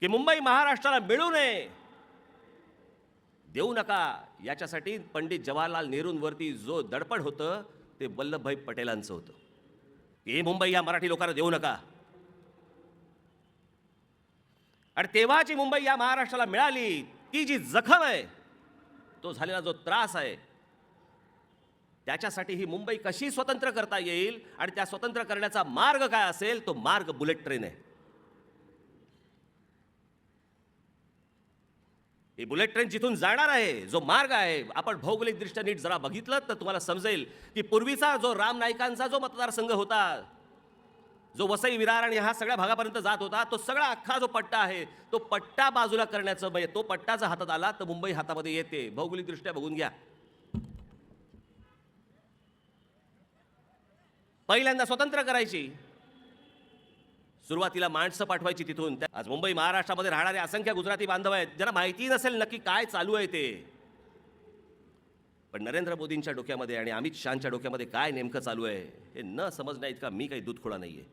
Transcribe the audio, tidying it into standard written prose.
की मुंबई महाराष्ट्राला मिळू नये, देऊ नका, याच्यासाठी पंडित जवाहरलाल नेहरूंवरती जो दडपण होतं ते वल्लभभाई पटेलांचं होतं. ही मुंबई या मराठी लोकांना देऊ नका. आणि तेव्हाची मुंबई या महाराष्ट्राला मिळाली, ती जी जखम आहे, तो झालेला जो त्रास आहे, त्याच्यासाठी ही मुंबई कशी स्वतंत्र करता येईल आणि त्या स्वतंत्र करण्याचा मार्ग काय असेल, तो मार्ग बुलेट ट्रेन आहे. ही बुलेट ट्रेन जिथून जाणार आहे, जो मार्ग आहे, आपण भौगोलिकदृष्ट्या नीट जरा बघितलं तर तुम्हाला समजेल की पूर्वीचा जो राम नाईकांचा जो मतदारसंघ होता, जो वसई विरार आणि ह्या सगळ्या भागापर्यंत जात होता, तो सगळा अख्खा जो पट्टा आहे, तो पट्टा बाजूला करण्याचं, म्हणजे तो पट्टा जर हातात आला तर मुंबई हातामध्ये येते. भौगोलिकदृष्ट्या बघून घ्या. पहिल्यांदा स्वतंत्र करायची, सुरुवातीला माणसं पाठवायची तिथून. आज मुंबई महाराष्ट्रामध्ये राहणारे असंख्य गुजराती बांधव आहेत, ज्यांना माहिती नसेल नक्की काय चालू आहे ते. पण नरेंद्र मोदींच्या डोक्यामध्ये आणि अमित शहाच्या डोक्यामध्ये काय नेमकं चालू आहे हे न समजण्या इतका मी काही दूधखोळा नाहीये.